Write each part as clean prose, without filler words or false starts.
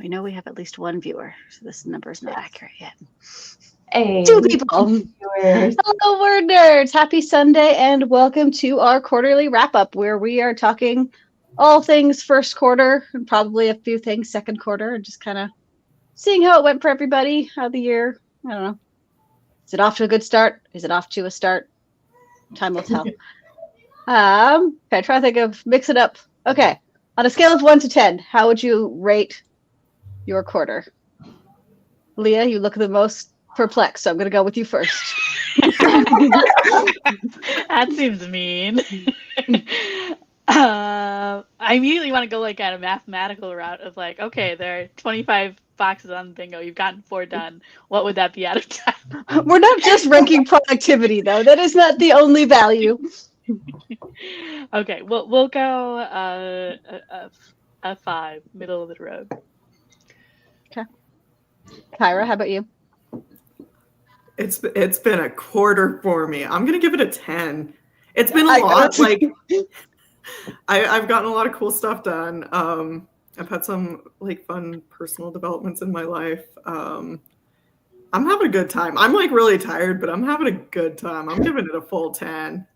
We know we have at least one viewer, so this number is not accurate yet. Hey, 2 people. viewers. Hello, word nerds. Happy Sunday, and welcome to our quarterly wrap-up, where we are talking all things first quarter and probably a few things second quarter, and just kind of seeing how it went for everybody, how the year, I don't know. Is it off to a good start? Is it off to a start? Time will tell. Okay, try to think of, mix it up. Okay, on a scale of 1 to 10, how would you rate your quarter? Leah, you look the most perplexed, so I'm going to go with you first. That seems mean. I immediately want to go like at a mathematical route of like, okay, there are 25 boxes on the bingo. You've gotten 4 done. What would that be out of 10? We're not just ranking productivity, though. That is not the only value. Okay, we'll go a 5, middle of the road. Okay. Kyra, how about you? It's been a quarter for me. I'm gonna give it a 10. It's been a lot. Like I've gotten a lot of cool stuff done. I've had some like fun personal developments in my life. I'm having a good time. I'm like really tired, but I'm having a good time. I'm giving it a full 10.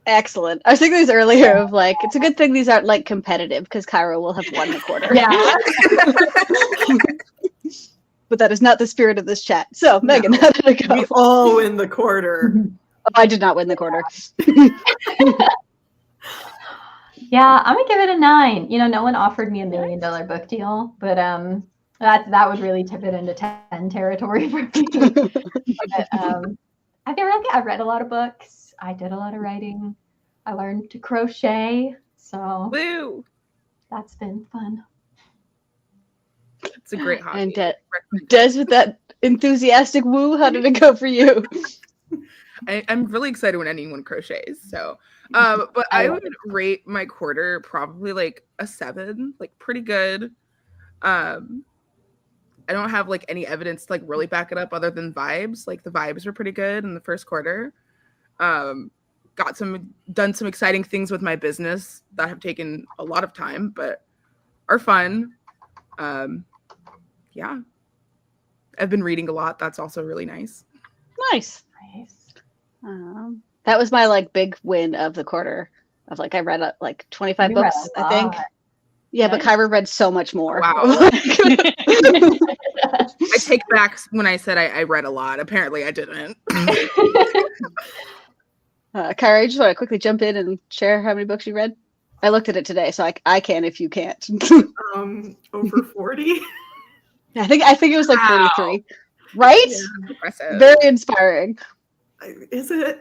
Excellent. I was thinking this earlier of like, it's a good thing these aren't like competitive because Kyra will have won the quarter. Yeah. But that is not the spirit of this chat. So, Megan, how did it go? We all win the quarter. Oh, I did not win the quarter. Yeah, I'm gonna give it a 9. You know, no one offered me $1 million book deal, but that would really tip it into 10 territory for me. But, I feel like I've read a lot of books. I did a lot of writing. I learned to crochet, so Woo! that's been fun. It's a great hobby. And Des, with that enthusiastic woo, how did it go for you? I'm really excited when anyone crochets. So, but I would rate my quarter probably like a 7, like pretty good. I don't have like any evidence to like really back it up other than vibes. Like the vibes were pretty good in the first quarter. Done some exciting things with my business that have taken a lot of time, but are fun. Yeah. I've been reading a lot. That's also really nice. Nice. That was my like big win of the quarter. Of like I read like 25 books, I think. Yeah, nice. But Kyra read so much more. Wow. I take back when I said I read a lot. Apparently I didn't. Kyra, you just want to quickly jump in and share how many books you read? I looked at it today, so I can if you can't. Over 40. I think it was like 43. Right? Yeah, impressive. Very inspiring. Is it?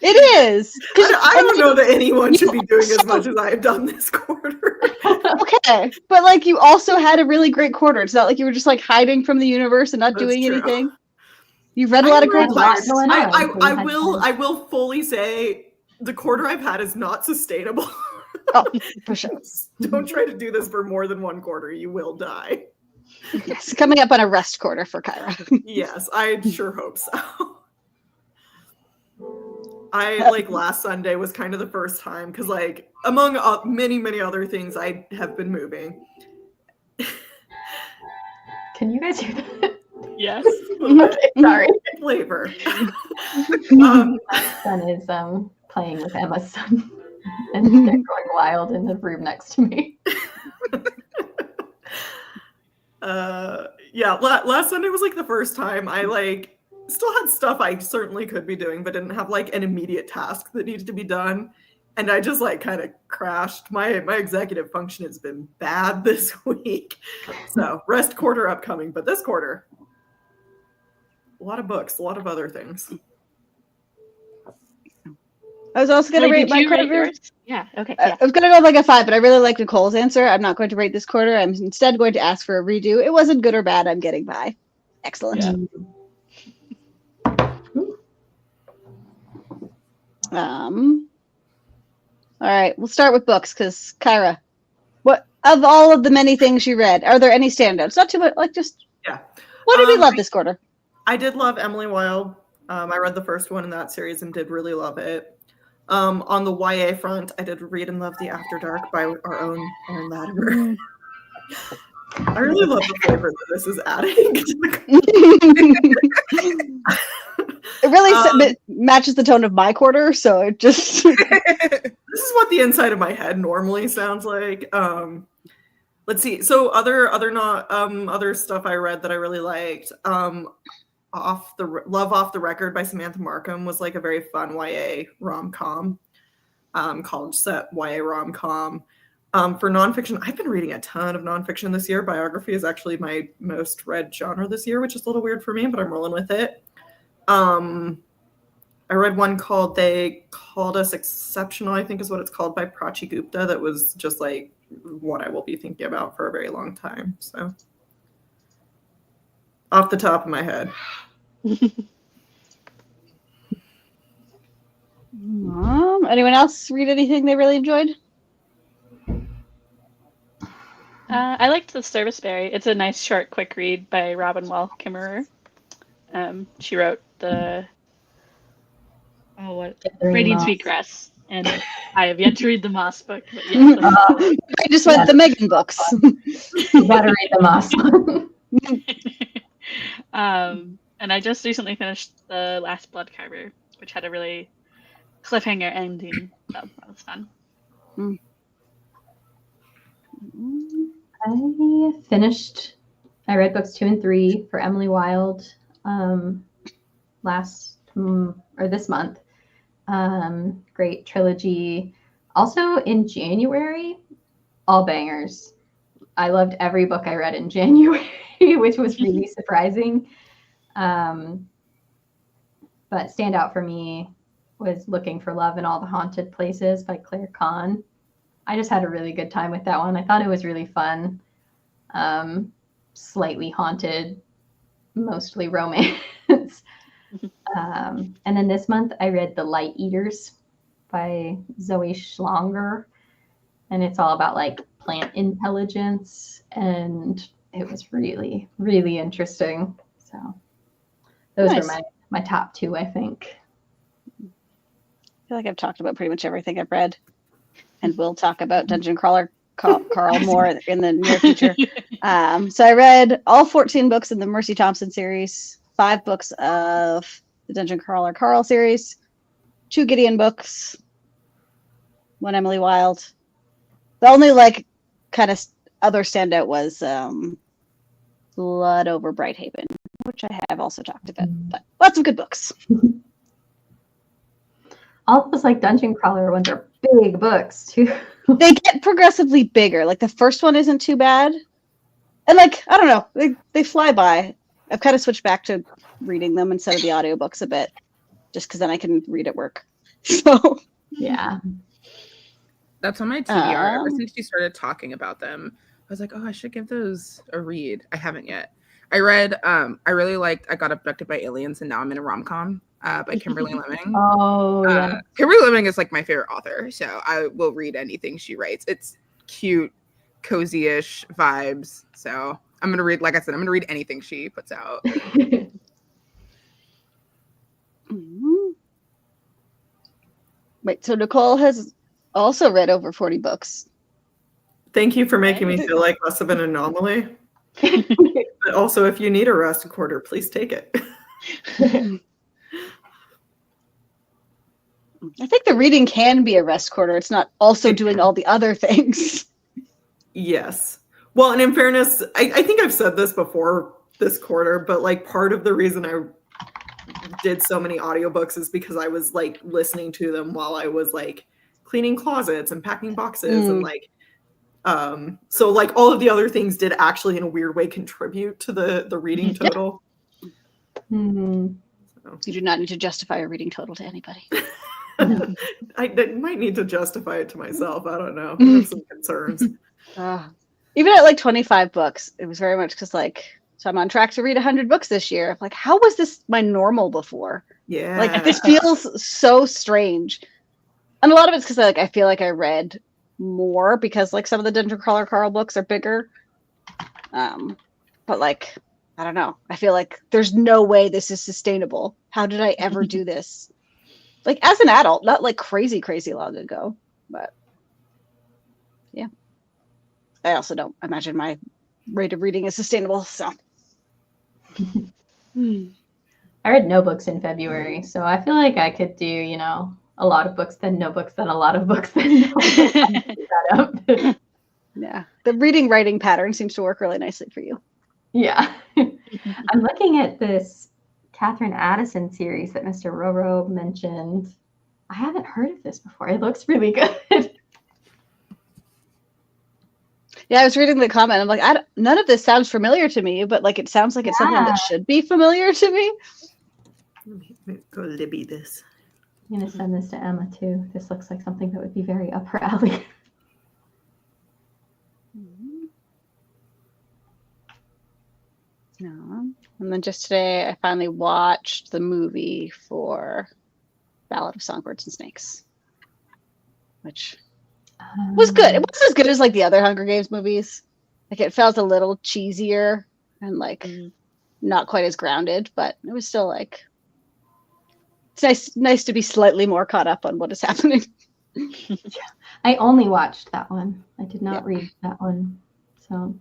It is. I don't know that anyone should be doing as much as I've done this quarter. Okay, but like you also had a really great quarter. It's not like you were just like hiding from the universe and not doing anything. You've read a lot of great books. I will fully say the quarter I've had is not sustainable. Oh, for sure. Don't try to do this for more than one quarter. You will die. Yes, coming up on a rest quarter for Kyra. Yes, I sure hope so. I like last Sunday was kind of the first time because like among many other things I have been moving. Can you guys hear that? Yes. Okay, sorry. Flavor. My son is playing with Emma's son, and they're going wild in the room next to me. Yeah, last Sunday was like the first time I like still had stuff I certainly could be doing, but didn't have like an immediate task that needed to be done. And I just like kind of crashed. My executive function has been bad this week. So rest quarter upcoming, but this quarter, a lot of books, a lot of other things. I was also going to rate my quarter. Yeah, okay. Yeah. I was going to go with like a 5, but I really like Nicole's answer. I'm not going to rate this quarter. I'm instead going to ask for a redo. It wasn't good or bad. I'm getting by. Excellent. Yeah. All right, we'll start with books because Kyra, what of all of the many things you read, are there any standouts? Not too much, like just What did you love this quarter? I did love Emily Wilde. I read the first one in that series and did really love it. On the YA front, I did read and love The After Dark by our own Aaron Latimer. I really love the flavor that this is adding. It really matches the tone of my quarter, so it just. This is what the inside of my head normally sounds like. Let's see. So other stuff I read that I really liked. Love Off the Record by Samantha Markham was like a very fun YA rom-com, college set YA rom-com. For nonfiction, I've been reading a ton of nonfiction this year. Biography is actually my most read genre this year, which is a little weird for me, but I'm rolling with it. I read one called They Called Us Exceptional, I think is what it's called, by Prachi Gupta. That was just like what I will be thinking about for a very long time. So off the top of my head. Anyone else read anything they really enjoyed? I liked The Serviceberry. It's a nice, short, quick read by Robin Wall Kimmerer. She wrote Radiant Sweetgrass, and I have yet to read the Moss book. But yes, I just read the Megan books. You better read the Moss. And I just recently finished The Last Bloodcarver, which had a really cliffhanger ending. So that was fun. I read books 2 and 3 for Emily Wilde this month. Great trilogy. Also in January, all bangers. I loved every book I read in January, which was really surprising. But standout for me was Looking for Love in All the Haunted Places by Claire Kahn. I just had a really good time with that one. I thought it was really fun. Slightly haunted, mostly romance. And then this month I read The Light Eaters by Zoe Schlanger. And it's all about like plant intelligence. And it was really, really interesting. So those Nice. are my top 2, I think. I feel like I've talked about pretty much everything I've read, and we'll talk about Dungeon Crawler Carl more in the near future. So I read all 14 books in the Mercy Thompson series, 5 books of the Dungeon Crawler Carl series, 2 Gideon books, 1 Emily Wilde. The only like kind of other standout was Blood over Brighthaven, which I have also talked about. But lots of good books. All those like Dungeon Crawler ones are big books too. They get progressively bigger. Like the first one isn't too bad. And like, I don't know, they fly by. I've kind of switched back to reading them instead of the audiobooks a bit, just because then I can read at work. So Yeah. That's on my TBR. Ever since you started talking about them, I was like, oh, I should give those a read. I haven't yet. I read, I really liked I Got Abducted by Aliens and Now I'm in a Rom-Com by Kimberly Lemming. Oh, yeah. Kimberly Lemming is like my favorite author, so I will read anything she writes. It's cute, cozy-ish vibes. So I'm going to read, like I said, I'm going to read anything she puts out. Wait, so Nicole has also read over 40 books. Thank you for making me feel like less of an anomaly. But also, if you need a rest quarter, please take it. I think the reading can be a rest quarter. It's not also doing all the other things. Yes. Well, and in fairness, I think I've said this before this quarter, but like part of the reason I did so many audiobooks is because I was like listening to them while I was like cleaning closets and packing boxes and like so like all of the other things did actually in a weird way contribute to the reading total. Mhm. So. You do not need to justify a reading total to anybody. I might need to justify it to myself. I don't know. I have some concerns. Even at like 25 books, it was very much because like, so I'm on track to read 100 books this year. I'm like, how was this my normal before? Yeah. Like this feels so strange. And a lot of it's because I feel like I read more because like some of the Dungeon Crawler Carl books are bigger. But like, I don't know. I feel like there's no way this is sustainable. How did I ever do this? Like as an adult, not like crazy long ago, but yeah. I also don't imagine my rate of reading is sustainable. So I read no books in February, so I feel like I could do, you know, a lot of books, then no books, then a lot of books, then no books. That up. yeah, the reading writing pattern seems to work really nicely for you. Yeah. I'm looking at this Catherine Addison series that Mr. Roro mentioned. I haven't heard of this before. It looks really good. Yeah, I was reading the comment. I'm like, none of this sounds familiar to me, but like it sounds like it's something that should be familiar to me. Let me go Libby this. I'm going to send this to Emma too. This looks like something that would be very up her alley. No. And then just today, I finally watched the movie for Ballad of Songbirds and Snakes, which was good. It wasn't as good as like the other Hunger Games movies. Like it felt a little cheesier and like not quite as grounded, but it was still like it's nice to be slightly more caught up on what is happening. I only watched that one. I did not read that one, so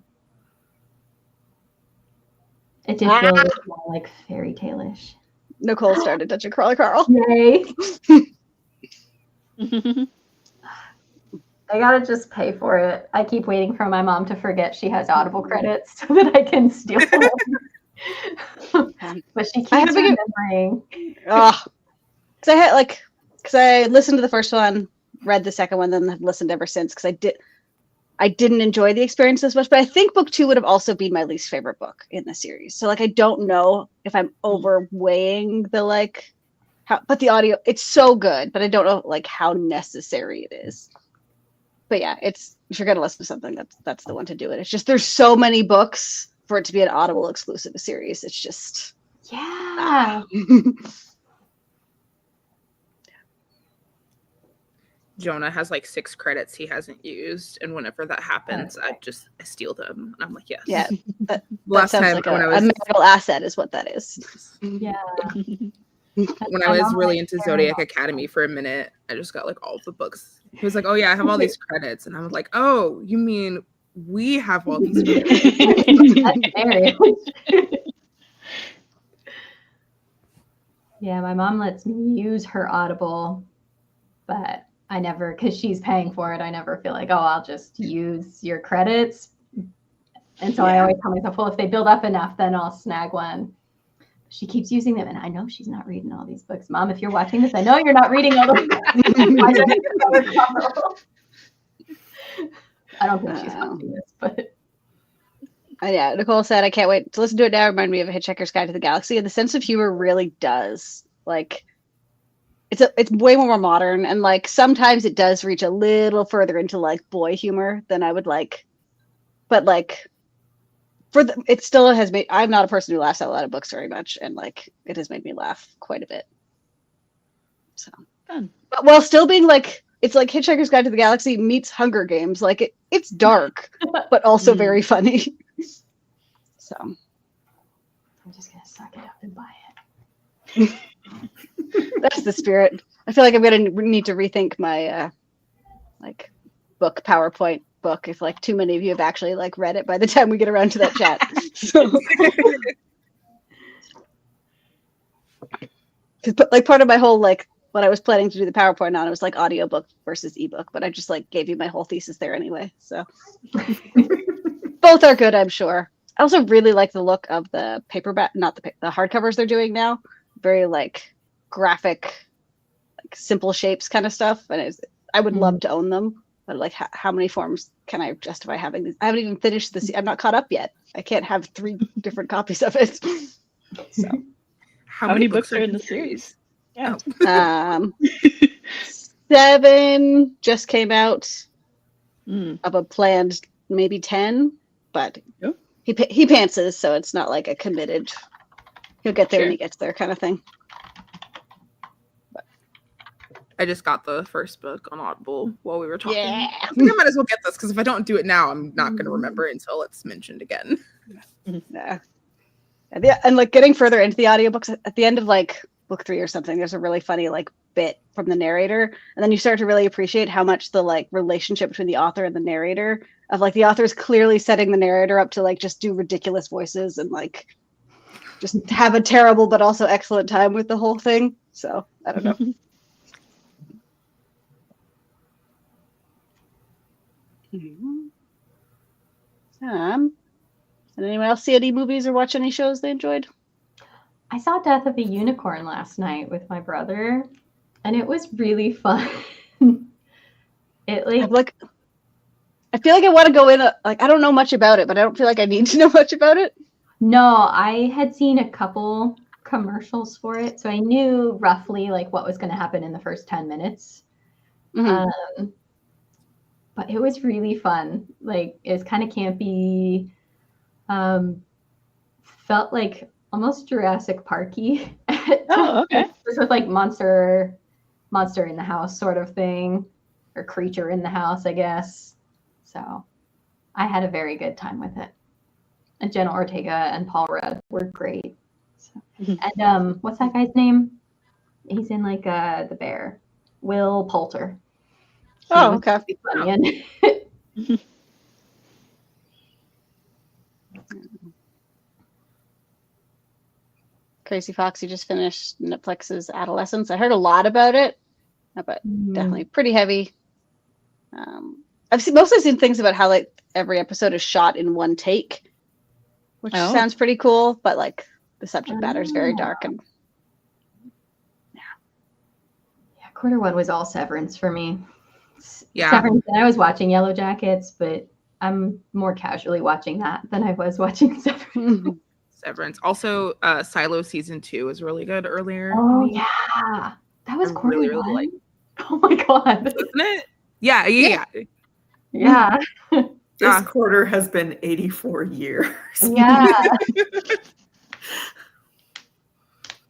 it did feel a little more like fairy tale-ish. Nicole started touching Crawler Carl. Yay! I gotta just pay for it. I keep waiting for my mom to forget she has Audible credits so that I can steal them. But she keeps remembering. Oh, because I listened to the first one, read the second one, then have listened ever since. Because I didn't enjoy the experience as much, but I think book 2 would have also been my least favorite book in the series. So like I don't know if I'm overweighing the like how, but the audio, it's so good, but I don't know like how necessary it is. But yeah, it's if you're gonna listen to something, that's the one to do it. It's just there's so many books for it to be an Audible exclusive series. It's just Jonah has like 6 credits he hasn't used, and whenever that happens, I steal them, and I'm like, yes. Yeah, that Last sounds time like when a I was marital asset is what that is. Yeah. when I was really into Zodiac Academy for a minute, I just got like all of the books. He was like, "Oh yeah, I have all these credits," and I was like, "Oh, you mean we have all these credits?" That's hilarious. Yeah, my mom lets me use her Audible, but I never, because she's paying for it, I never feel like, oh, I'll just use your credits. And so I always tell myself, well, if they build up enough, then I'll snag one. She keeps using them, and I know she's not reading all these books. Mom, if you're watching this, I know you're not reading all the books. I don't think she's watching this, but... Yeah, Nicole said, I can't wait to listen to it now. Remind me of a Hitchhiker's Guide to the Galaxy. And the sense of humor really does. Like, it's way more modern. And, like, sometimes it does reach a little further into, like, boy humor than I would like. But, like, it still has made... I'm not a person who laughs out loud at books very much. And, like, it has made me laugh quite a bit. So, fun. But while still being, like... It's like Hitchhiker's Guide to the Galaxy meets Hunger Games. Like, it's dark, but also very funny. So I'm just gonna suck it up and buy it. That's the spirit. I feel like I'm gonna need to rethink my like book PowerPoint book if like too many of you have actually like read it by the time we get around to that chat. So, like part of my whole like what I was planning to do the PowerPoint on, it was like audiobook versus ebook, but I just like gave you my whole thesis there anyway. So both are good, I'm sure. I also really like the look of the paperback, not the hardcovers they're doing now. Very like graphic, like simple shapes kind of stuff. And I would love to own them, but like how many forms can I justify having these? I haven't even finished this. I'm not caught up yet. I can't have 3 different copies of it. So how many books are in the series? Yeah. 7 just came out of a planned maybe 10, but he pantses, so it's not like a committed. He'll get there when he gets there, kind of thing. But. I just got the first book on Audible while we were talking. Yeah. I think I might as well get this because if I don't do it now, I'm not going to remember until it's mentioned again. Yeah. And like getting further into the audiobooks at the end of like book 3 or something, there's a really funny like bit from the narrator, and then you start to really appreciate how much the like relationship between the author and the narrator of like the author's clearly setting the narrator up to like just do ridiculous voices and like just have a terrible but also excellent time with the whole thing. So I don't know. Did anyone else see any movies or watch any shows they enjoyed? I saw Death of a Unicorn last night with my brother, and it was really fun. I feel like I want to go in. Like I don't know much about it, but I don't feel like I need to know much about it. No, I had seen a couple commercials for it, so I knew roughly like what was going to happen in the first 10 minutes. Mm-hmm. But it was really fun. Like it was kind of campy. Felt like almost Jurassic Parky. Oh, okay. This was like monster in the house sort of thing, or creature in the house, I guess. So I had a very good time with it. And Jenna Ortega and Paul Rudd were great. So, and what's that guy's name? He's in like The Bear. Will Poulter. Oh, okay. Funny. Crazy Fox, you just finished Netflix's Adolescence. I heard a lot about it, but definitely pretty heavy. I've mostly seen things about how like every episode is shot in one take, which sounds pretty cool, but like the subject matter is very dark and quarter one was all Severance for me. Yeah. Severance, and I was watching Yellow Jackets, but I'm more casually watching that than I was watching Severance. Severance. Also, Silo season 2 was really good earlier. Oh yeah, that was quarter really one. like. Oh my god. Isn't it? Yeah. Yeah. This quarter has been 84 years. Yeah.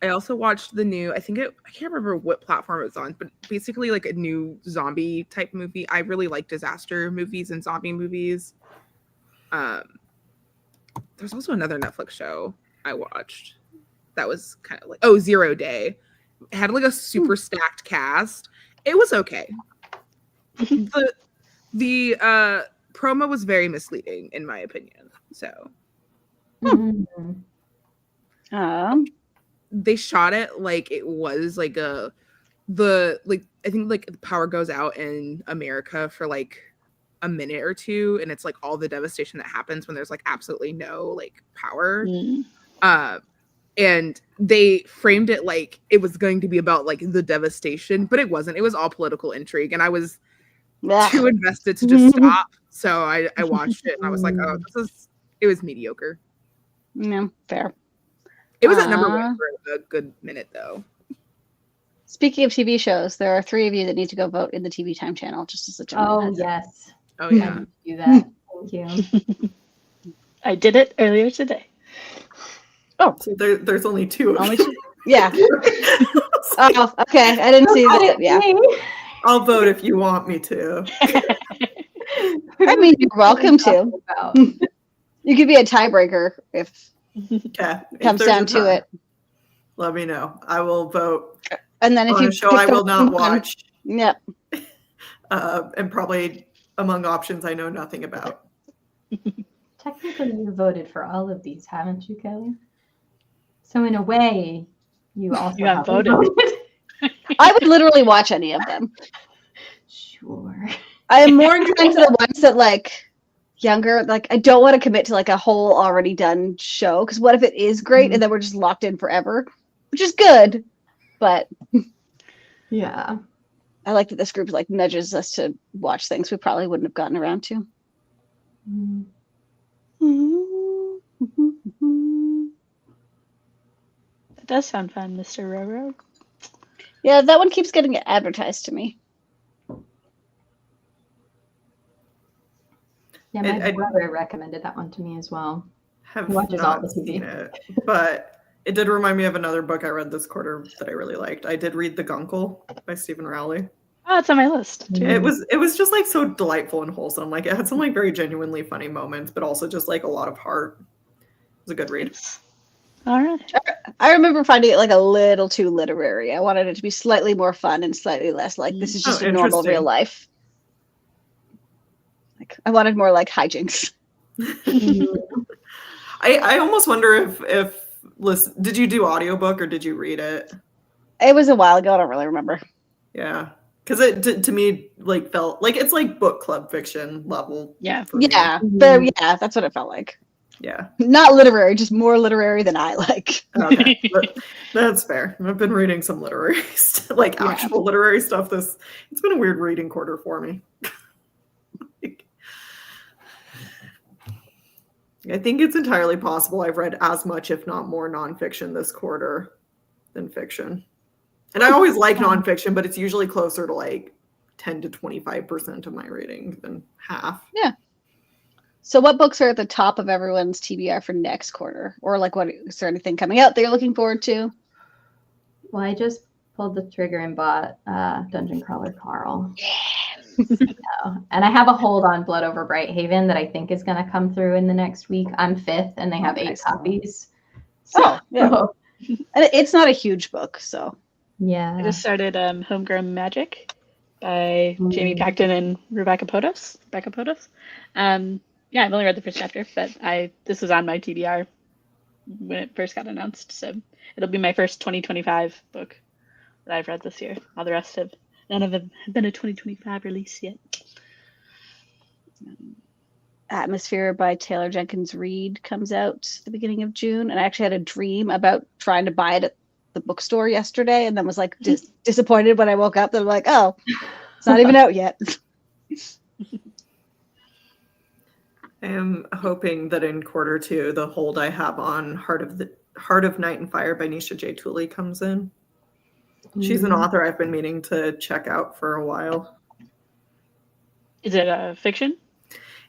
I also watched the new, I can't remember what platform it's on, but basically like a new zombie type movie. I really like disaster movies and zombie movies. There's also another Netflix show I watched that was kind of like, 0 Day. It had like a super stacked cast. It was okay. The promo was very misleading in my opinion. So they shot it like it was like I think like the power goes out in America for like a minute or two, and it's like all the devastation that happens when there's like absolutely no like power. And they framed it like it was going to be about like the devastation, but it wasn't. It was all political intrigue, and I was too invested to just stop. So I watched it and I was like, it was mediocre. Yeah, fair. It was at number 1 for a good minute though. Speaking of TV shows, there are 3 of you that need to go vote in the TV Time channel, just as a general heads up. Yes. Oh yeah. Do that. Thank you. I did it earlier today. Oh, so there's only 2 of you. Yeah. Oh, okay. I didn't see that. Yeah. I'll vote if you want me to. I mean, you're welcome to. You could be a tiebreaker if it comes down to it. Let me know. I will vote. And then if on you a show I will not watch. Yep. And probably among options I know nothing about. Technically, you voted for all of these, haven't you, Kelly? So in a way, you also have voted. I would literally watch any of them. Sure. I am more inclined to the ones that like younger, like I don't want to commit to like a whole already done show, because what if it is great and then we're just locked in forever, which is good, but yeah, I like that this group like nudges us to watch things we probably wouldn't have gotten around to. That does sound fun, Mr. Railroad. Yeah, that one keeps getting advertised to me. Yeah, my brother recommended that one to me as well. Have He watches all the not TV. seen it, but it did remind me of another book I read this quarter that I really liked. I did read The Guncle by Stephen Rowley. Oh, it's on my list too. It was just like so delightful and wholesome. Like it had some like very genuinely funny moments, but also just like a lot of heart. It was a good read. All right. I remember finding it like a little too literary. I wanted it to be slightly more fun and slightly less like this is just a normal interesting. real life. Like I wanted more like hijinks. I almost wonder if listen, did you do audiobook or did you read it? It was a while ago. I don't really remember. Yeah, because it to me like felt like it's like book club fiction level. Yeah. for me. Yeah, but yeah, that's what it felt like. Yeah. Not literary, just more literary than I like. Okay, that's fair. I've been reading some literary, like Yeah. actual literary stuff. It's been a weird reading quarter for me. I think it's entirely possible I've read as much, if not more, nonfiction this quarter than fiction. And I always like nonfiction, but it's usually closer to like 10 to 25% of my reading than half. Yeah. So what books are at the top of everyone's TBR for next quarter? Or like what is there anything coming out that you're looking forward to? Well, I just pulled the trigger and bought Dungeon Crawler Carl. So, and I have a hold on Blood Over Brighthaven that I think is going to come through in the next week. I'm 5th and they have 8 copies. So, Oh, yeah. And it's not a huge book, so. yeah. I just started Homegrown Magic by Jamie Pacton and Rebecca Potos. Yeah, I've only read the first chapter, but this was on my TBR when it first got announced, so it'll be my first 2025 book that I've read this year. All the rest none of them have been a 2025 release yet. Atmosphere by Taylor Jenkins Reid comes out the beginning of June, and I actually had a dream about trying to buy it at the bookstore yesterday, and then was like disappointed when I woke up. They're like, "Oh, it's not even out yet." I am hoping that in quarter 2, the hold I have on Heart of Night and Fire by Nisha J. Tooley comes in. She's an author I've been meaning to check out for a while. Is it fiction?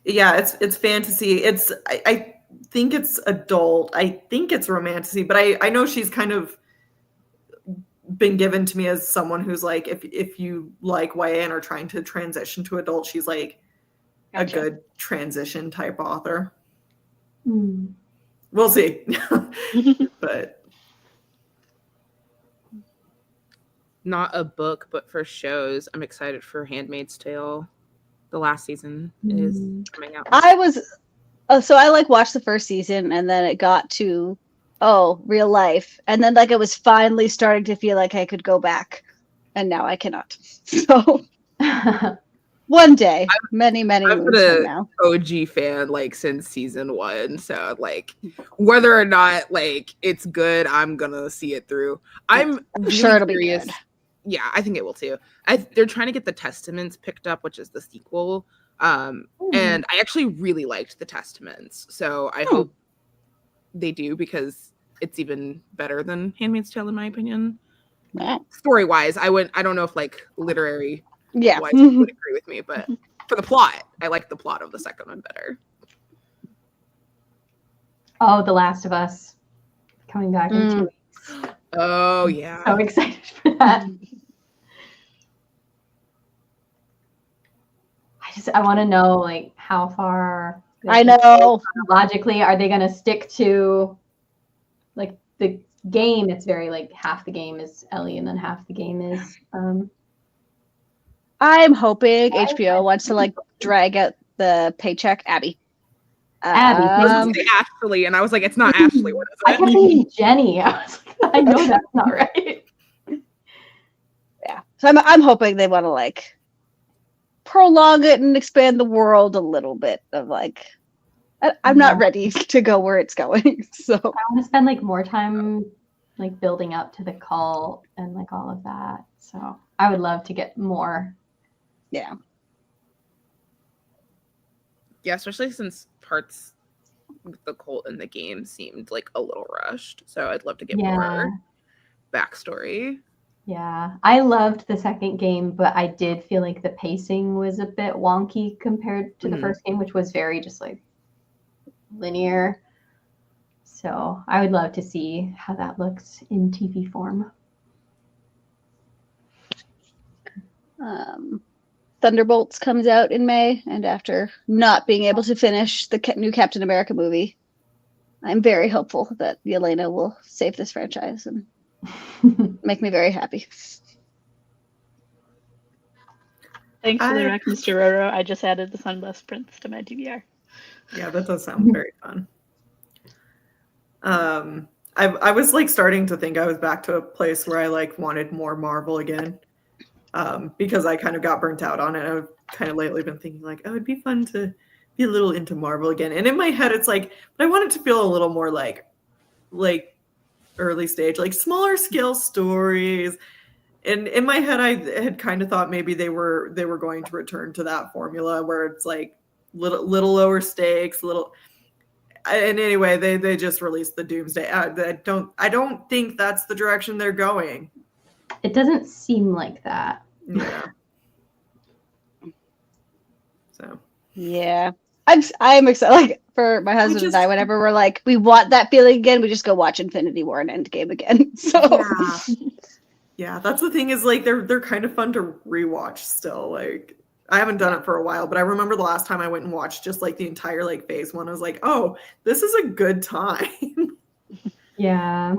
Yeah, it's fantasy. I think it's adult. I think it's romantasy, but I know she's kind of been given to me as someone who's like, if you like YA and are trying to transition to adult, she's like a good transition type author. We'll see. But Not a book, but for shows, I'm excited for Handmaid's Tale. The last season is coming out. So I like watched the first season, and then it got to real life, and then like it was finally starting to feel like I could go back, and now I cannot. So one day, many moons from now. OG fan like since season 1, so like whether or not like it's good, I'm gonna see it through. I'm really sure it'll curious. be good. Yeah, I think it will too. They're trying to get the Testaments picked up, which is the sequel. And I actually really liked the Testaments, so I hope they do, because it's even better than Handmaid's Tale in my opinion. Wow. Story wise, I don't know if like literary Yeah. wise you would agree with me, but for the plot, I like the plot of the second one better. Oh, The Last of Us coming back in 2 weeks. Oh yeah. So excited for that. I want to know like how far. I know. Logically, are they going to stick to like the game? It's very like half the game is Ellie and then half the game is. I'm hoping HBO wants to like drag out the paycheck Abby. I was gonna say Ashley, and I was like, it's not Ashley. What is I it? kept thinking Jenny. I was like, I know that's not right. Yeah. So I'm hoping they want to like prolong it and expand the world a little bit of like I'm not ready to go where it's going. So I want to spend like more time like building up to the cult and like all of that. So I would love to get more. Yeah. Yeah, especially since parts with the cult in the game seemed like a little rushed. So I'd love to get more backstory. Yeah, I loved the second game, but I did feel like the pacing was a bit wonky compared to the first game, which was very just like linear. So I would love to see how that looks in TV form. Thunderbolts comes out in May, and after not being able to finish the new Captain America movie, I'm very hopeful that Yelena will save this franchise and make me very happy. Thanks for the rec, Mr. Roro. I just added the Sunblessed Prince to my TBR. Yeah, that does sound very fun. I was like starting to think I was back to a place where I like wanted more Marvel again. Because I kind of got burnt out on it. I've kind of lately been thinking like, oh, it'd be fun to be a little into Marvel again. And in my head, it's like, but I want it to feel a little more like early stage, like smaller scale stories. And in my head, I had kind of thought maybe they were going to return to that formula where it's like little lower stakes, little. And anyway, they just released the Doomsday. I don't think that's the direction they're going. It doesn't seem like that. Yeah. So. Yeah. I'm excited. Like for my husband and I, whenever we're like, we want that feeling again, we just go watch Infinity War and Endgame again. So yeah, that's the thing is like they're kind of fun to rewatch still. Like I haven't done it for a while, but I remember the last time I went and watched just like the entire like phase 1. I was like, oh, this is a good time. Yeah.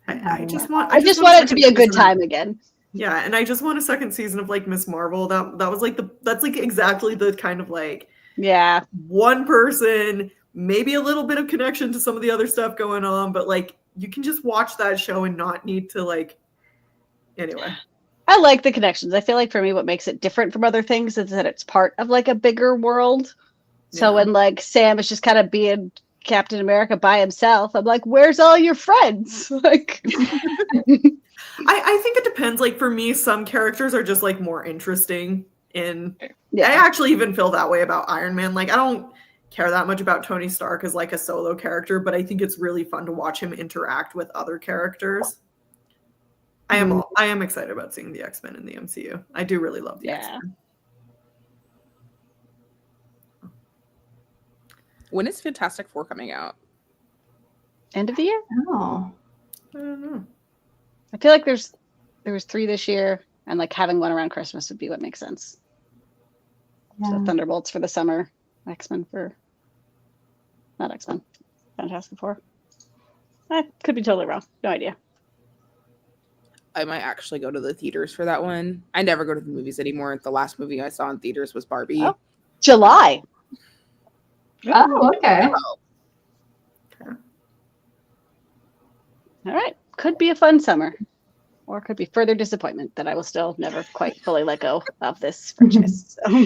I just want it to be a good time again. Yeah, and I just want a second season of like Miss Marvel. That was like that's like exactly the kind of like one person, maybe a little bit of connection to some of the other stuff going on, but like you can just watch that show and not need to like anyway. I like the connections. I feel like for me what makes it different from other things is that it's part of like a bigger world. So when like Sam is just kind of being Captain America by himself, I'm like, where's all your friends? Like I think it depends. Like for me, some characters are just like more interesting I actually even feel that way about Iron Man. Like I don't care that much about Tony Stark as like a solo character, but I think it's really fun to watch him interact with other characters. I am excited about seeing the X-Men in the MCU. I do really love the X-Men. When is Fantastic Four coming out? End of the year? Oh. I don't know. I feel like there was 3 this year, and like having one around Christmas would be what makes sense. Yeah. So Thunderbolts for the summer, X-Men for not X-Men, Fantastic Four. I could be totally wrong. No idea. I might actually go to the theaters for that one. I never go to the movies anymore. The last movie I saw in theaters was Barbie. Oh, July. Oh, okay. All right. Could be a fun summer. Or it could be further disappointment that I will still never quite fully let go of this franchise. So.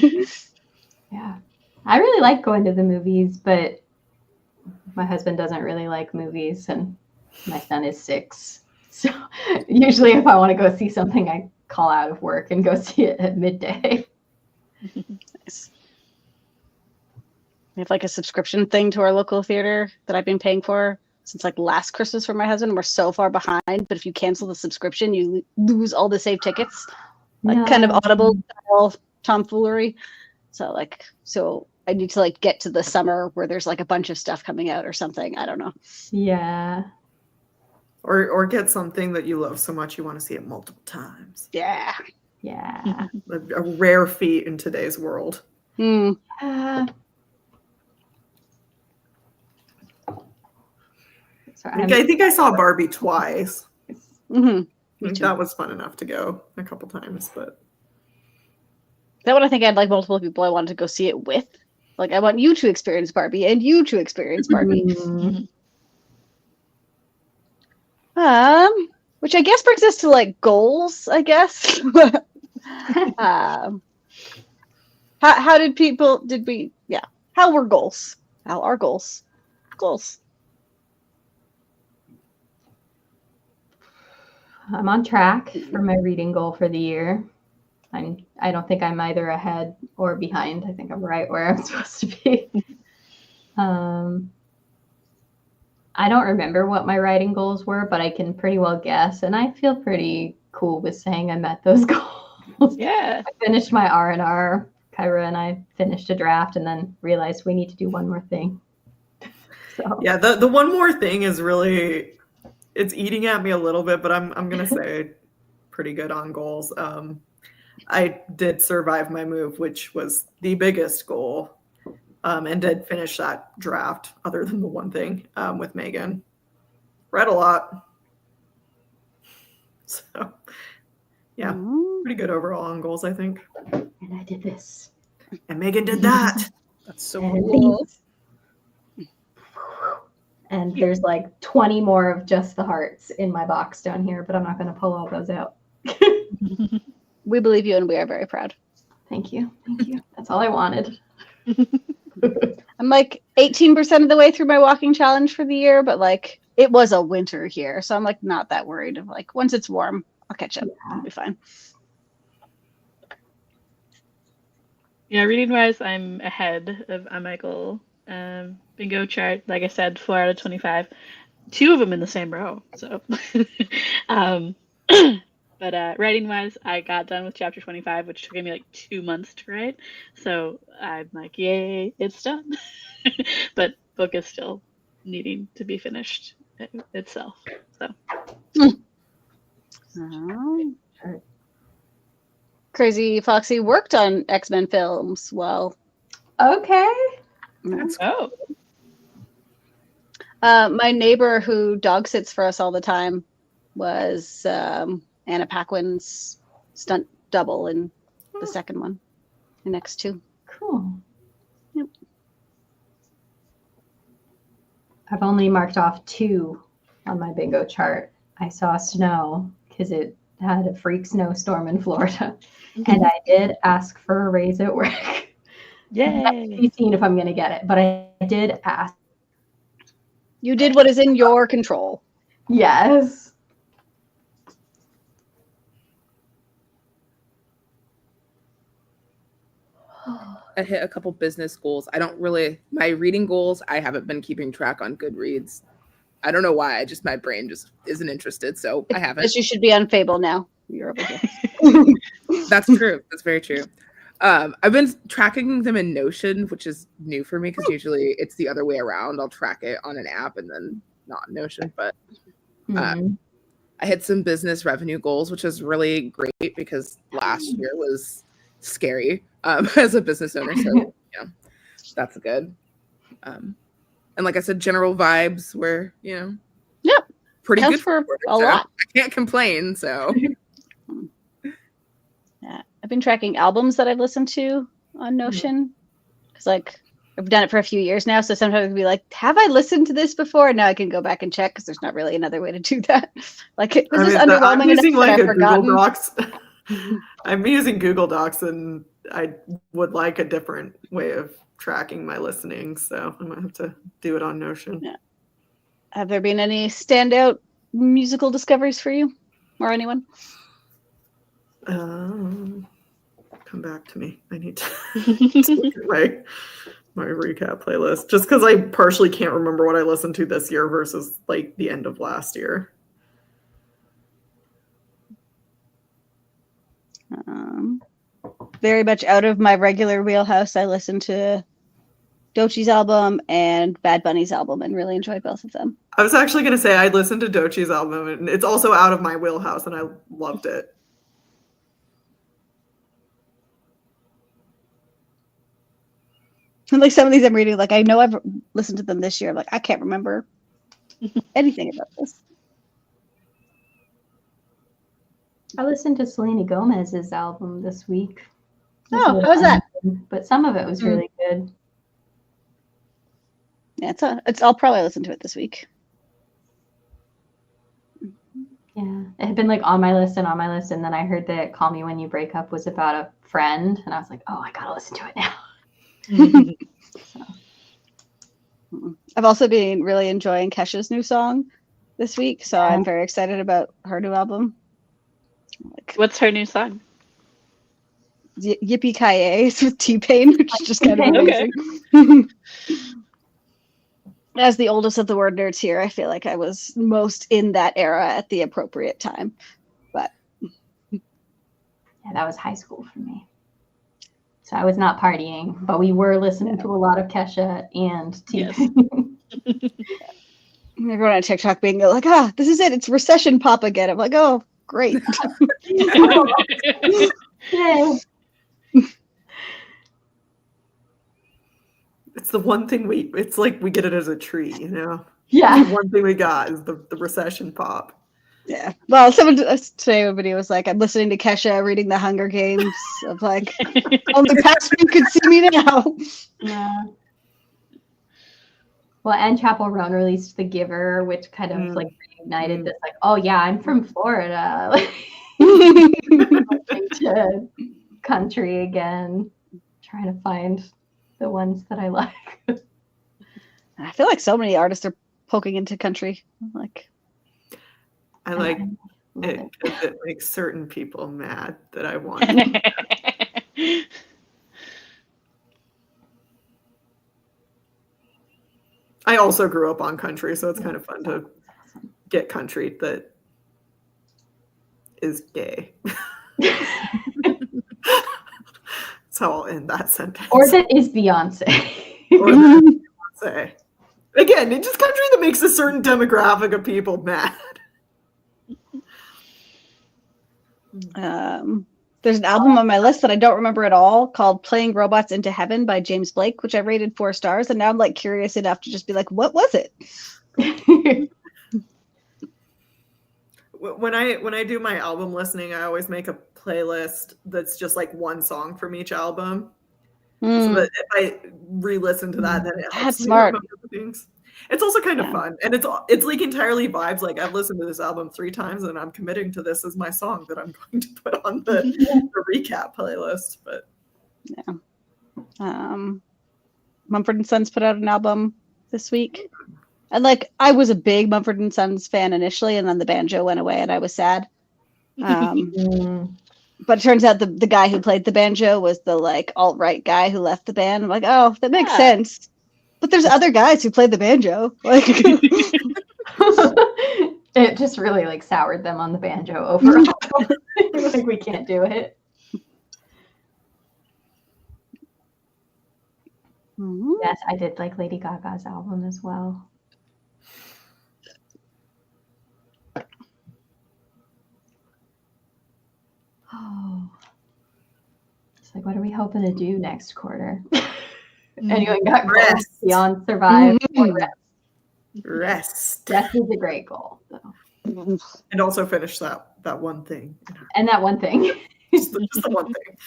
Yeah. I really like going to the movies, but my husband doesn't really like movies, and my son is 6. So usually if I want to go see something, I call out of work and go see it at midday. Nice. We have like a subscription thing to our local theater that I've been paying for since like last Christmas for my husband. We're so far behind, but if you cancel the subscription, you lose all the saved tickets. Like kind of Audible tomfoolery. So I need to like get to the summer where there's like a bunch of stuff coming out or something. I don't know. Yeah. Or get something that you love so much you want to see it multiple times. Yeah. Yeah. A rare feat in today's world. I think I saw Barbie twice. Mm-hmm. That was fun enough to go a couple times, but that one I think I had like multiple people I wanted to go see it with. Like I want you to experience Barbie and you to experience Barbie. Which I guess brings us to like goals, I guess. How were goals? How are goals? Goals. I'm on track for my reading goal for the year. I don't think I'm either ahead or behind. I think I'm right where I'm supposed to be. I don't remember what my writing goals were, but I can pretty well guess, and I feel pretty cool with saying I met those goals. Yeah. I finished my R&R. Kyra and I finished a draft and then realized we need to do one more thing. So yeah, the one more thing is really, it's eating at me a little bit, but I'm gonna say pretty good on goals. I did survive my move, which was the biggest goal. And did finish that draft, other than the one thing, with Megan. Read a lot. So, yeah, pretty good overall on goals, I think. And I did this. And Megan did that. That's so And cool. these. And there's like 20 more of just the hearts in my box down here, but I'm not going to pull all those out. We believe you and we are very proud. Thank you. Thank you. That's all I wanted. I'm like 18% of the way through my walking challenge for the year, but like it was a winter here. So I'm like not that worried. Of like once it's warm, I'll catch up. I'll be fine. Yeah, reading wise, I'm ahead of Michael. Bingo chart, like I said, 4 out of 25. 2 of them in the same row. So, but writing wise, I got done with chapter 25, which took me like 2 months to write. So I'm like, yay, it's done. But book is still needing to be finished itself. So. Oh. Crazy Foxy worked on X-Men films. Well, Okay. Oh. My neighbor who dog sits for us all the time was Anna Paquin's stunt double in the second one, the next 2. Cool. Yep. I've only marked off 2 on my bingo chart. I saw snow because it had a freak snowstorm in Florida. And I did ask for a raise at work. Yay. Be seen if I'm going to get it, but I did ask. You did what is in your control. Yes. I hit a couple business goals. I don't really, my reading goals, I haven't been keeping track on Goodreads. I don't know why. My brain just isn't interested. So I haven't. Because you should be on Fable now. You're over here. That's true. That's very true. I've been tracking them in Notion, which is new for me because usually it's the other way around. I'll track it on an app and then not in Notion. But I hit some business revenue goals, which is really great because last year was scary as a business owner. So yeah, that's good. And like I said, general vibes were, Yep. pretty Counts good for quarter, a so lot. I can't complain. So Yeah. I've been tracking albums that I've listened to on Notion because like I've done it for a few years now. So sometimes I'd be like, have I listened to this before? And now I can go back and check because there's not really another way to do that. Like this is underwhelming I'm enough using that like I've a forgotten. Google Docs. I'm using Google Docs and I would like a different way of tracking my listening. So I might have to do it on Notion. Yeah. Have there been any standout musical discoveries for you or anyone? Come back to me. I need to look at my recap playlist just because I partially can't remember what I listened to this year versus like the end of last year. Very much out of my regular wheelhouse. I listened to Doechie's album and Bad Bunny's album and really enjoyed both of them. I was actually going to say I listened to Doechie's album and it's also out of my wheelhouse and I loved it. And like some of these I'm reading, like I know I've listened to them this year. I'm like, I can't remember anything about this. I listened to Selena Gomez's album this week. Oh, how was that? But some of it was really good. Yeah, I'll probably listen to it this week. Yeah, it had been like on my list, and then I heard that "Call Me When You Break Up" was about a friend, and I was like, oh, I gotta listen to it now. I've also been really enjoying Kesha's new song this week, so I'm very excited about her new album. What's her new song? Yippee Ki-Yay with T-Pain, which is just kind of Okay. amazing. As the oldest of the word nerds here, I feel like I was most in that era at the appropriate time. But yeah, that was high school for me. So I was not partying, but we were listening to a lot of Kesha and T-Pain. Yes. Everyone on TikTok being like, this is it. It's recession pop again. I'm like, oh, great. Yay. It's the one thing it's like we get it as a tree, Yeah. The one thing we got is the recession pop. Yeah. Well, someone today a video was like, I'm listening to Kesha reading the Hunger Games of like, only past me could see me now. Yeah. Well, and Chapel Roan released The Giver, which kind of like reignited this, like, oh yeah, I'm from Florida. Like, to country again, trying to find the ones that I like. I feel like so many artists are poking into country. Like, I like it because it makes certain people mad that I want it. I also grew up on country, so it's kind of fun to get country that is gay. So I'll end that sentence. Or that is Beyonce. Or that Beyonce. Again, it's just country that makes a certain demographic of people mad. There's an album on my list that I don't remember at all called Playing Robots into Heaven by James Blake, which I rated 4 stars. And now I'm like curious enough to just be like, what was it? When I do my album listening, I always make a playlist that's just like one song from each album. So that if I re-listen to that, then it helps me remember the things. It's also kind of fun, and it's like entirely vibes. Like I've listened to this album 3 times, and I'm committing to this as my song that I'm going to put on the recap playlist. But yeah, Mumford and Sons put out an album this week, and like I was a big Mumford and Sons fan initially, and then the banjo went away, and I was sad. But it turns out the guy who played the banjo was the like alt-right guy who left the band. I'm like, oh, that makes sense. But there's other guys who played the banjo. Like, it just really like soured them on the banjo overall. Like we can't do it. Yes, I did like Lady Gaga's album as well. Oh, it's like, what are we hoping to do next quarter? Anyone got goals beyond survive or rest? Rest is a great goal. So. And also finish that one thing. And that one thing. just the one thing.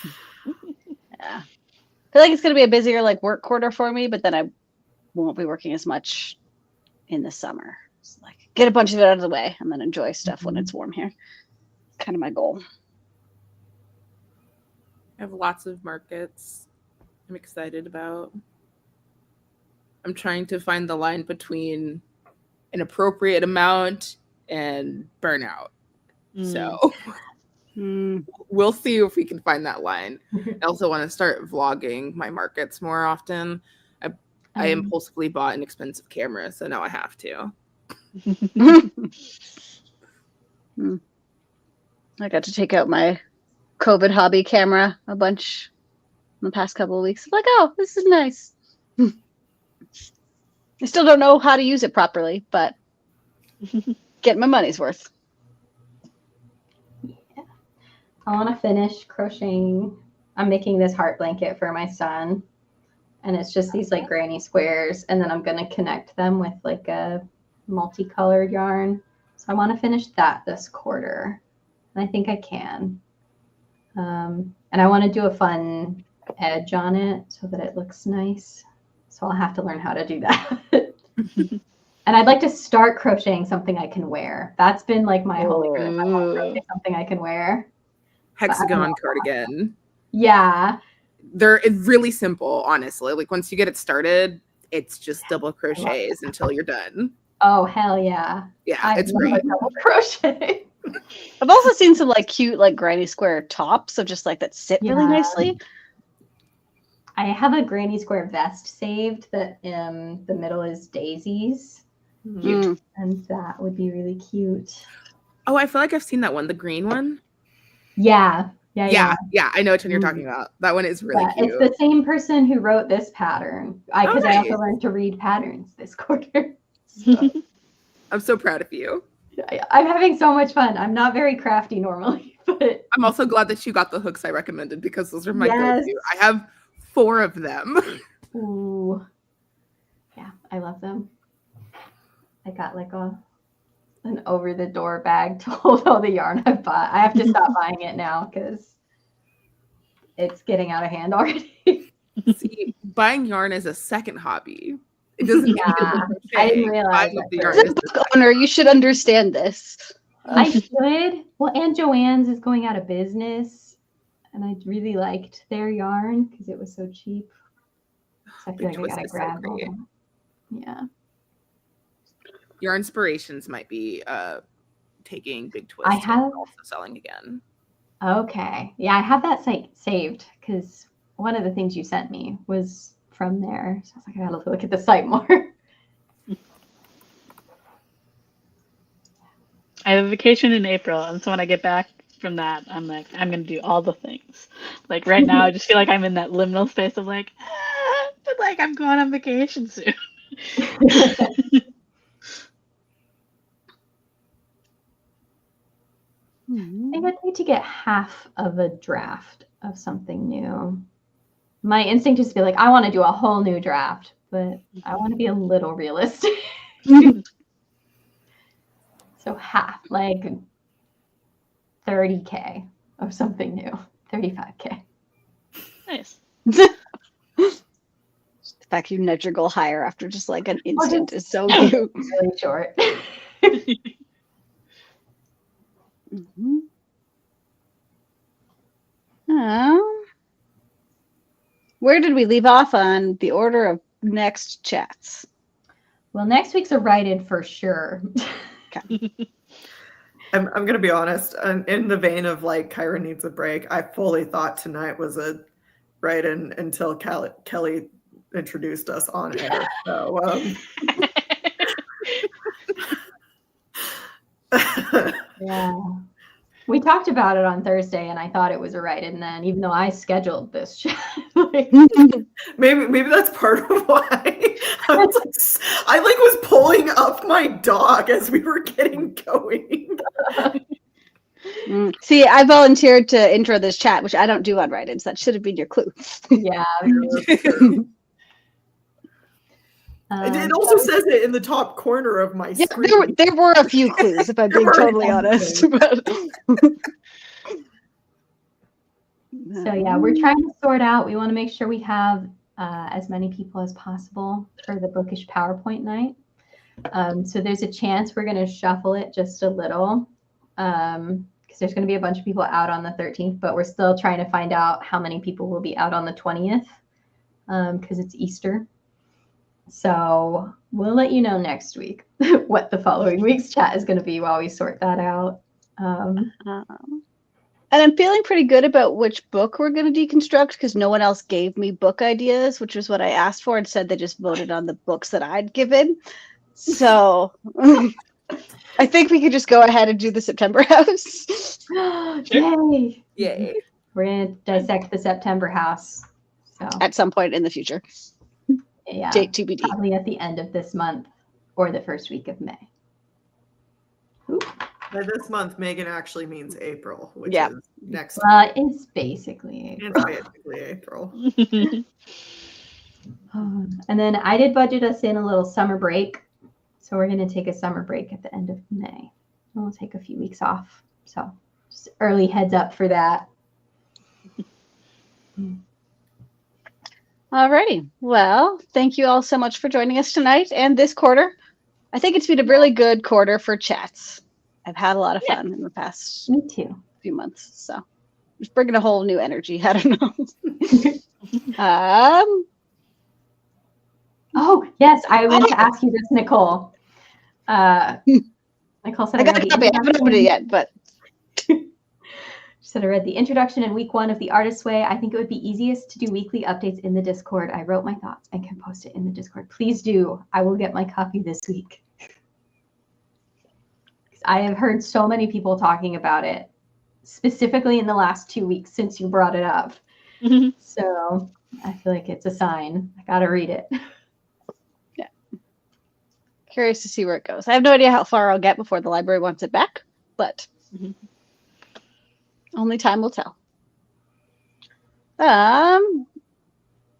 Yeah. I feel like it's going to be a busier like work quarter for me, but then I won't be working as much in the summer. It's like get a bunch of it out of the way and then enjoy stuff when it's warm here. Kind of my goal. I have lots of markets I'm excited about. I'm trying to find the line between an appropriate amount and burnout. So we'll see if we can find that line. I also want to start vlogging my markets more often. I impulsively bought an expensive camera, so now I have to. I got to take out my COVID hobby camera a bunch in the past couple of weeks. I'm like, oh, this is nice. I still don't know how to use it properly, but getting my money's worth. Yeah. I want to finish crocheting. I'm making this heart blanket for my son. And it's just these like granny squares. And then I'm going to connect them with like a multicolored yarn. So I want to finish that this quarter. And I think I can. And I want to do a fun edge on it so that it looks nice. So I'll have to learn how to do that. And I'd like to start crocheting something I can wear. That's been like my holy grail. I want to crochet something I can wear. Hexagon cardigan. Yeah. They're really simple, honestly. Like once you get it started, it's just double crochets until you're done. Oh, hell yeah. Yeah, it's great. Double crochet. I've also seen some like cute like granny square tops of just like that sit really nicely. I have a granny square vest saved that the middle is daisies. Cute. And that would be really cute. Oh, I feel like I've seen that one, the green one. Yeah. Yeah, I know which one you're talking about. That one is really cute. It's the same person who wrote this pattern. Because I also learned to read patterns this quarter. So. I'm so proud of you. I'm having so much fun. I'm not very crafty normally, but I'm also glad that you got the hooks I recommended because those are my go-to. I have 4 of them. Ooh. Yeah, I love them. I got like a an over-the-door bag to hold all the yarn I've bought. I have to stop buying it now because it's getting out of hand already. See, buying yarn is a second hobby. It doesn't mean you Yeah, can I didn't crochet. realize Buying that the first. yarn As is a the book owner, you should understand this. I should. Well, and Joann's is going out of business, and I really liked their yarn because it was so cheap. So I feel Big like I Twist gotta is so grab all great. that. Yeah. Your inspirations might be taking Big Twist I and have- also selling again. Okay. Yeah, I have that site saved because one of the things you sent me was from there. So I was like, I gotta look at the site more. I have a vacation in April, and so when I get back from that, I'm like, I'm gonna do all the things. Like right now, I just feel like I'm in that liminal space of like, but like I'm going on vacation soon. I think I'd need to get half of a draft of something new. My instinct is to be like, I want to do a whole new draft, but I want to be a little realistic. So half, like 30K of something new, 35K. Nice. The fact you nudge your goal higher after just like an instant is so cute. Really short. Mhm. Where did we leave off on the order of next chats? Well, next week's a write-in for sure. I'm gonna be honest. In the vein of like Kyra needs a break, I fully thought tonight was a write-in until Kelly introduced us on air. So Yeah. We talked about it on Thursday, and I thought it was a write-in then, even though I scheduled this chat. Like, maybe that's part of why I was pulling up my dog as we were getting going. See, I volunteered to intro this chat, which I don't do on write-ins. That should have been your clue. yeah. It also says it in the top corner of my Yeah, screen. there were a few clues, if I'm being There were totally some honest. clues. But... So yeah, we're trying to sort out. We want to make sure we have as many people as possible for the bookish PowerPoint night. So there's a chance we're going to shuffle it just a little because there's going to be a bunch of people out on the 13th, but we're still trying to find out how many people will be out on the 20th because it's Easter. So we'll let you know next week what the following week's chat is going to be while we sort that out. And I'm feeling pretty good about which book we're going to deconstruct because no one else gave me book ideas, which was what I asked for. Instead, they just voted on the books that I'd given. So I think we could just go ahead and do the September house. Yay! Yay. We're going to dissect the September house. So At some point in the future. yeah, Date TBD. probably at the end of this month or the first week of May. By this month, Megan actually means April, which Yeah. is next. It's basically It's April. basically April. And then I did budget us in a little summer break. So we're going to take a summer break at the end of May. And we'll take a few weeks off. So just early heads up for that. Alrighty. Well, thank you all so much for joining us tonight and this quarter. I think it's been a really good quarter for chats. I've had a lot of fun in the past Me too. few months. So just bringing a whole new energy. I don't know. Oh, yes. I meant to ask you this, Nicole. Nicole said I got a copy. I haven't opened it yet, but She said, I read the introduction in week 1 of The Artist's Way. I think it would be easiest to do weekly updates in the Discord. I wrote my thoughts and can post it in the Discord. Please do. I will get my copy this week. I have heard so many people talking about it, specifically in the last 2 weeks since you brought it up. So I feel like it's a sign. I got to read it. curious to see where it goes. I have no idea how far I'll get before the library wants it back, but only time will tell. I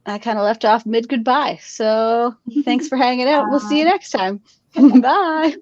kind of left off mid goodbye, so thanks for hanging out. We'll see you next time. Bye.